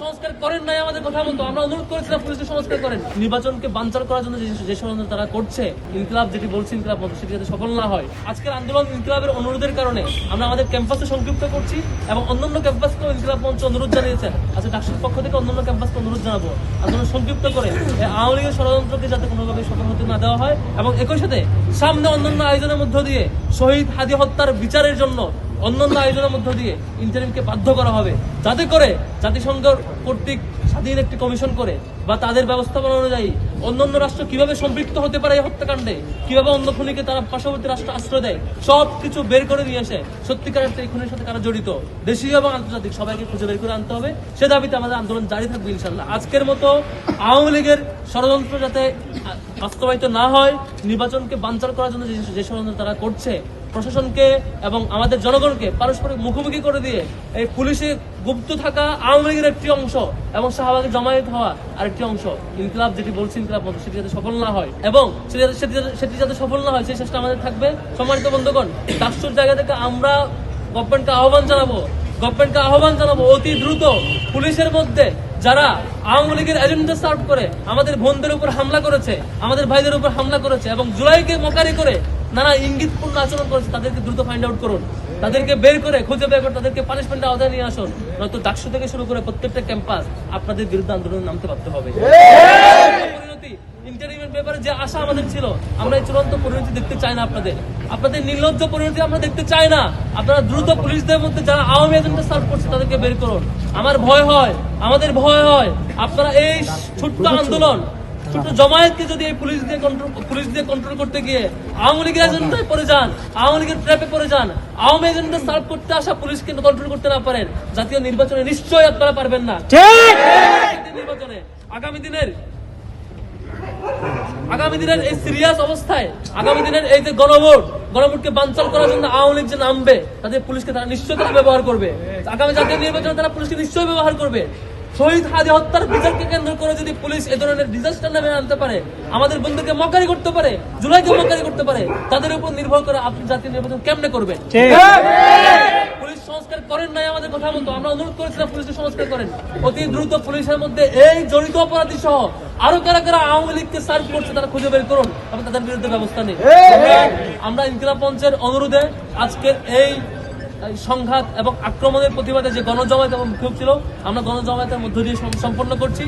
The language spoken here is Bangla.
সংস্কার করেন নাই আমাদের কথা মতো। আমরা অনুরোধ করেছিলাম পুলিশের সংস্কার করেন। নির্বাচনকে বানচাল করার জন্য যে ষড়যন্ত্র তারা করছে, ইনকিলাব যেটি বলছে ইনকিলাব মঞ্চ, সেটি যাতে সফল না হয়। আজকের আন্দোলন ইনকিলাবের অনুরোধের কারণে আমরা আমাদের ক্যাম্পাসে সংক্ষিপ্ত করছি এবং অন্যান্য ক্যাম্পাসকেও ইনকিলাব মঞ্চ অনুরোধ জানিয়েছেন। আজকে ডাকসুর পক্ষ থেকে অন্যান্য ক্যাম্পাসকে অনুরোধ জানাবো আন্দোলন সংক্ষিপ্ত করে আওয়ামী লীগের ষড়যন্ত্রকে যাতে কোনোভাবে সফল হতে না দেওয়া হয় এবং একই সাথে সামনে অন্যান্য আয়োজনের মধ্য দিয়ে শহীদ হাদি হত্যার বিচারের জন্য অন্যান্য আয়োজনের মধ্য দিয়ে ইন্টারিমকে বাধ্য করা হবে, যাতে করে জাতিসংঘ কর্তৃক স্বাধীন একটি কমিশন করে বা তাদের ব্যবস্থাপনা অনুযায়ী অন্যান্য রাষ্ট্র কিভাবে সম্পৃক্ত হতে পারে এই হত্যাকাণ্ডে, কিভাবে অন্য খুনিকে তারা পার্শ্ববর্তী রাষ্ট্র আশ্রয় দেয়, সবকিছু বের করে নিয়ে এসে সত্যিকারের এই খুনের সাথে কারা জড়িত দেশীয় এবং আন্তর্জাতিক সবাইকে খুঁজে বের করে আনতে হবে। সে দাবিতে আমাদের আন্দোলন জারি থাকবে ইনশাল্লাহ। আজকের মতো আওয়ামী লীগের ষড়যন্ত্র যাতে বাস্তবায়িত না হয়, নির্বাচনকে বানচাল করার জন্য যে ষড়যন্ত্র তারা করছে, প্রশাসনকে এবং আমাদের জনগণকে পারস্পরিক মুখোমুখি করে দিয়ে এই পুলিশে গুপ্ত থাকা আওয়ামী লীগের একটি অংশ এবং শাহবাগে জমায়েত হওয়া আরেকটি অংশ, ইনকিলাব যেটি বলছে ইনকিলাব মঞ্চ, সেটি যাতে সফল না হয় এবং সেটি যাতে সফল না হয় সেই চেষ্টা আমাদের থাকবে। সম্মানিত বন্ধুগণ, ডাকসুর জায়গা থেকে আমরা গভর্নমেন্টকে আহ্বান জানাবো অতি দ্রুত পুলিশের মধ্যে যারা আওয়ামী লীগের এজেন্ডা সার্ভ করে আমাদের বোনদের উপর হামলা করেছে, আমাদের ভাইদের উপর হামলা করেছে এবং জুলাইকে মোকারি করে নানা ইঙ্গিতপূর্ণ আচরণ করেছে, তাদেরকে দ্রুত ফাইন্ড আউট করুন, তাদেরকে খুঁজে বের করে তাদেরকে পানিশমেন্টের আওতায় নিয়ে আসুন। নয়তো ডাকসু থেকে শুরু করে প্রত্যেকটা ক্যাম্পাস আপনাদের বিরুদ্ধে আন্দোলনে নামতে বাধ্য হবে। ইন্টারিমের ব্যাপারে যে আশা আমাদের ছিল, আমরা এই চূড়ান্ত পরিণতি দেখতে চাই না। আপনাদের নির্লজ্জ পরিণতি আমরা দেখতে চাই না। আপনারা দ্রুত পুলিশদের মধ্যে যারা আওয়ামী এজেন্ডা সার্ভ করছে তাদেরকে বের করুন। আমাদের ভয় হয় আপনারা এই ছোট্ট আন্দোলন, ছোট্ট জমায়েতকে যদি এই পুলিশ দিয়ে কন্ট্রোল করতে গিয়ে আওয়ামী লীগের এজেন্ডায় পড়ে যান, আওয়ামী লীগের ট্র্যাপে পড়ে যান, আওয়ামী এজেন্ডা সার্ভ করতে আসা পুলিশকে কন্ট্রোল করতে না পারেন, জাতীয় নির্বাচনে নিশ্চয়ই আপনারা পারবেন না। নির্বাচনে আগামী দিনের এই সিরিয়াস অবস্থায়, আগামী দিনের এই যে গণভোটকে বানচাল করার জন্য আওয়ামী লীগ যে নামবে, তাদের পুলিশকে তারা নিশ্চয়ই ব্যবহার করবে। আগামী জাতীয় নির্বাচনে তারা পুলিশকে নিশ্চয়ই ব্যবহার করবে। শহীদ হাদি হত্যার বিচারকে কেন্দ্র করে যদি পুলিশ এ ধরনের ডিজাস্টার নামে আনতে পারে, আমাদের বন্ধুকে মকারি করতে পারে, জুলাইকে মকারি করতে পারে, তাদের উপর নির্ভর করে আপনি জাতীয় নির্বাচন কেমনে করবেন? পুলিশ সংস্কার করেন নাই আমাদের কথা মতো। আমরা অনুরোধ করেছিলাম পুলিশের সংস্কার করেন। অতি দ্রুত পুলিশের মধ্যে এই জড়িত অপরাধী সহ আরো কারা আওয়ামী লীগকে সার্ভ করছে তারা খুঁজে বের করুন এবং তাদের বিরুদ্ধে ব্যবস্থা নেই। আমরা ইনকিলাব মঞ্চের অনুরোধে আজকের এই সংঘাত এবং আক্রমণের প্রতিবাদে যে গণজমায়েত এবং বিক্ষোভ ছিল, আমরা গণজমায়েতের মধ্য দিয়ে সম্পন্ন করছি।